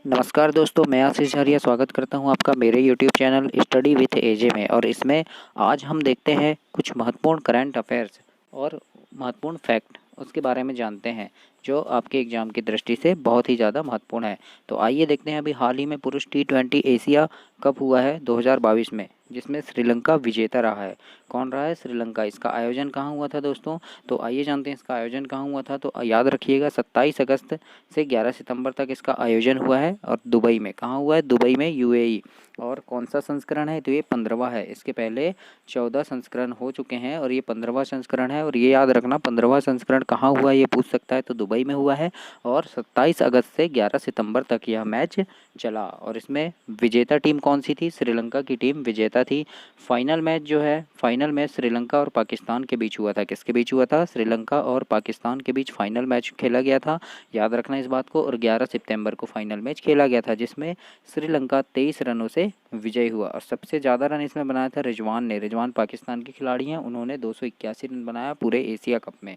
नमस्कार दोस्तों, मैं आशीष झारिया स्वागत करता हूं आपका मेरे यूट्यूब चैनल स्टडी विथ एजे में। और इसमें आज हम देखते हैं कुछ महत्वपूर्ण करंट अफेयर्स और महत्वपूर्ण फैक्ट उसके बारे में जानते हैं जो आपके एग्ज़ाम की दृष्टि से बहुत ही ज़्यादा महत्वपूर्ण है। तो आइए देखते हैं। अभी हाल ही में पुरुष T20 एशिया कप हुआ है 2022 में, जिसमें श्रीलंका विजेता रहा है। कौन रहा है? श्रीलंका। इसका आयोजन कहाँ हुआ था दोस्तों? तो आइए जानते हैं इसका आयोजन कहाँ हुआ था। तो याद रखिएगा 27 अगस्त से 11 सितंबर तक इसका आयोजन हुआ है। और दुबई में। कहाँ हुआ है? दुबई में, UAE। और कौन सा संस्करण है? तो ये 15वां है। इसके पहले 14 संस्करण हो चुके हैं और ये 15वां संस्करण है। और ये याद रखना, 15वां संस्करण कहाँ हुआ ये पूछ सकता है, तो दुबई में हुआ है। और 27 अगस्त से 11 सितंबर तक यह मैच चला। और इसमें विजेता टीम कौन सी थी? श्रीलंका की टीम विजेता थी। फाइनल मैच जो है, फाइनल मैच श्रीलंका और पाकिस्तान के बीच हुआ था। किसके बीच हुआ था? श्रीलंका और पाकिस्तान के बीच फाइनल मैच खेला गया था। याद रखना इस बात को। और 11 सितंबर को फाइनल मैच खेला गया था, जिसमें श्रीलंका 23 रनों से विजयी हुआ। और सबसे ज़्यादा रन इसमें बनाया था रिजवान ने। रिजवान पाकिस्तान के खिलाड़ी हैं, उन्होंने 281 रन बनाया पूरे एशिया कप में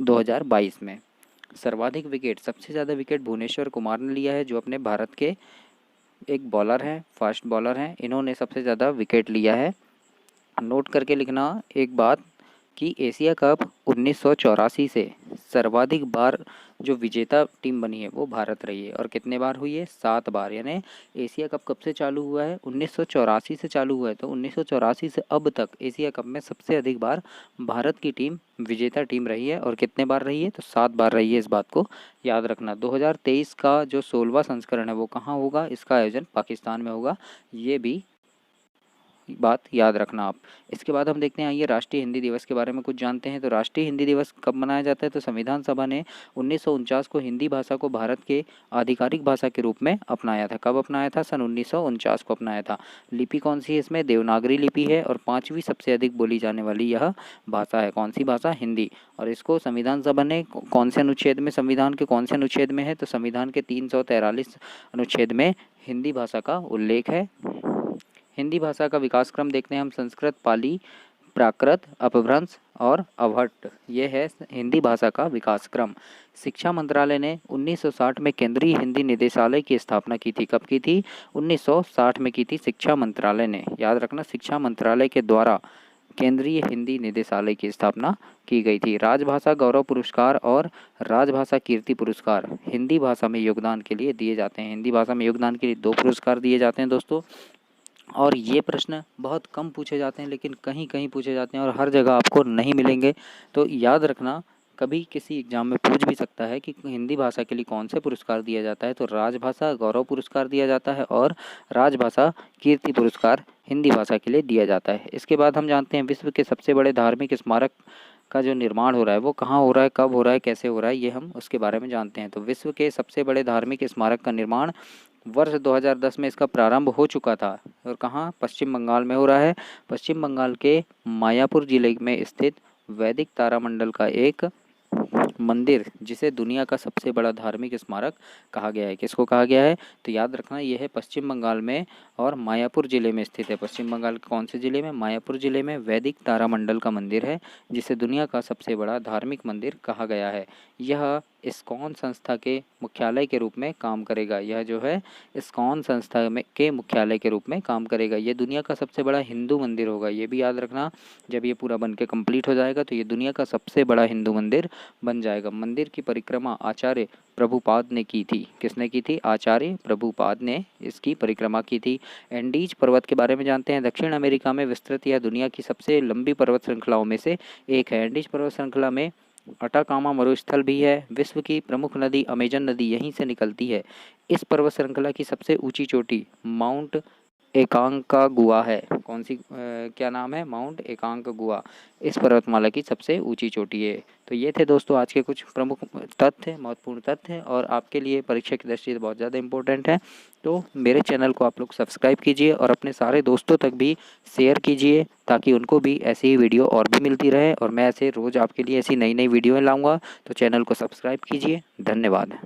2022 में। सर्वाधिक विकेट, सबसे ज़्यादा विकेट भुवनेश्वर कुमार ने लिया है, जो अपने भारत के एक बॉलर हैं, फास्ट बॉलर हैं। इन्होंने सबसे ज़्यादा विकेट लिया है। नोट करके लिखना एक बात कि एशिया कप 1984 से सर्वाधिक बार जो विजेता टीम बनी है वो भारत रही है। और कितने बार हुई है? 7 बार। यानी एशिया कप कब से चालू हुआ है? 1984 से चालू हुआ है। तो 1984 से अब तक एशिया कप में सबसे अधिक बार भारत की टीम विजेता टीम रही है। और कितने बार रही है? तो 7 बार रही है। इस बात को याद रखना। 2023 का जो 16वां संस्करण है वो कहाँ होगा? इसका आयोजन पाकिस्तान में होगा। ये भी बात याद रखना आप। इसके बाद हम देखते हैं, आइए राष्ट्रीय हिंदी दिवस के बारे में कुछ जानते हैं। तो राष्ट्रीय हिंदी दिवस कब मनाया जाता है? तो संविधान सभा ने 1949 को हिंदी भाषा को भारत के आधिकारिक भाषा के रूप में अपनाया था। कब अपनाया था? सन 1949 को अपनाया था। लिपि कौन सी है इसमें? देवनागरी लिपि है। और 5वीं सबसे अधिक बोली जाने वाली यह भाषा है। कौन सी भाषा? हिंदी। और इसको संविधान सभा ने कौन से अनुच्छेद में, संविधान के कौन से अनुच्छेद में है? तो संविधान के 343 अनुच्छेद में हिंदी भाषा का उल्लेख है। हिंदी भाषा का विकास क्रम देखते हैं हम। संस्कृत, पाली, प्राकृत, अपभ्रंश और अवहट्ट, ये है हिंदी भाषा का विकास क्रम। शिक्षा मंत्रालय ने 1960 में केंद्रीय हिंदी निदेशालय की स्थापना की थी। कब की थी? 1960 में की थी शिक्षा मंत्रालय ने। याद रखना, शिक्षा मंत्रालय के द्वारा केंद्रीय हिंदी निदेशालय की स्थापना की गई थी। राजभाषा गौरव पुरस्कार और राजभाषा कीर्ति पुरस्कार हिंदी भाषा में योगदान के लिए दिए जाते हैं। हिंदी भाषा में योगदान के लिए 2 पुरस्कार दिए जाते हैं दोस्तों। और ये प्रश्न बहुत कम पूछे जाते हैं, लेकिन कहीं कहीं पूछे जाते हैं और हर जगह आपको नहीं मिलेंगे। तो याद रखना, कभी किसी एग्जाम में पूछ भी सकता है कि हिंदी भाषा के लिए कौन से पुरस्कार दिया जाता है। तो राजभाषा गौरव पुरस्कार दिया जाता है और राजभाषा कीर्ति पुरस्कार हिंदी भाषा के लिए दिया जाता है। इसके बाद हम जानते हैं विश्व के सबसे बड़े धार्मिक स्मारक का जो निर्माण हो रहा है वो कहाँ हो रहा है, कब हो रहा है, कैसे हो रहा है, ये हम उसके बारे में जानते हैं। तो विश्व के सबसे बड़े धार्मिक स्मारक का निर्माण वर्ष 2010 में इसका प्रारंभ हो चुका था। और कहाँ? पश्चिम बंगाल में हो रहा है। पश्चिम बंगाल के मायापुर जिले में स्थित वैदिक तारामंडल का एक मंदिर, जिसे दुनिया का सबसे बड़ा धार्मिक स्मारक कहा गया है। किसको कहा गया है? तो याद रखना, यह है पश्चिम बंगाल में और मायापुर जिले में स्थित है। पश्चिम बंगाल के कौन से जिले में? मायापुर जिले में वैदिक तारामंडल का मंदिर है, जिसे दुनिया का सबसे बड़ा धार्मिक मंदिर कहा गया है। यह इस्कॉन संस्था के मुख्यालय के रूप में काम करेगा। यह जो है इस्कॉन संस्था में के मुख्यालय के रूप में काम करेगा। ये दुनिया का सबसे बड़ा हिंदू मंदिर होगा। ये भी याद रखना, जब ये पूरा बन के कंप्लीट हो जाएगा तो ये दुनिया का सबसे बड़ा हिंदू मंदिर बन जाएगा। मंदिर की परिक्रमा आचार्य प्रभुपाद ने की थी। किसने की थी? आचार्य प्रभुपाद ने इसकी परिक्रमा की थी। एंडीज पर्वत के बारे में जानते हैं। दक्षिण अमेरिका में विस्तृत यह दुनिया की सबसे लंबी पर्वत श्रृंखलाओं में से एक है। एंडीज पर्वत श्रृंखला में अटाकामा मरुस्थल भी है। विश्व की प्रमुख नदी अमेजन नदी यहीं से निकलती है। इस पर्वत श्रृंखला की सबसे ऊंची चोटी माउंट एकांकागुआ है। कौन सी क्या नाम है? माउंट एकांकागुआ इस पर्वतमाला की सबसे ऊंची चोटी है। तो ये थे दोस्तों आज के कुछ प्रमुख तथ्य, महत्वपूर्ण तथ्य, और आपके लिए परीक्षा की दृष्टि से बहुत ज़्यादा इंपॉर्टेंट है। तो मेरे चैनल को आप लोग सब्सक्राइब कीजिए और अपने सारे दोस्तों तक भी शेयर कीजिए, ताकि उनको भी ऐसी ही वीडियो और भी मिलती रहे। और मैं ऐसे रोज़ आपके लिए ऐसी नई नई वीडियो लाऊंगा। तो चैनल को सब्सक्राइब कीजिए। धन्यवाद।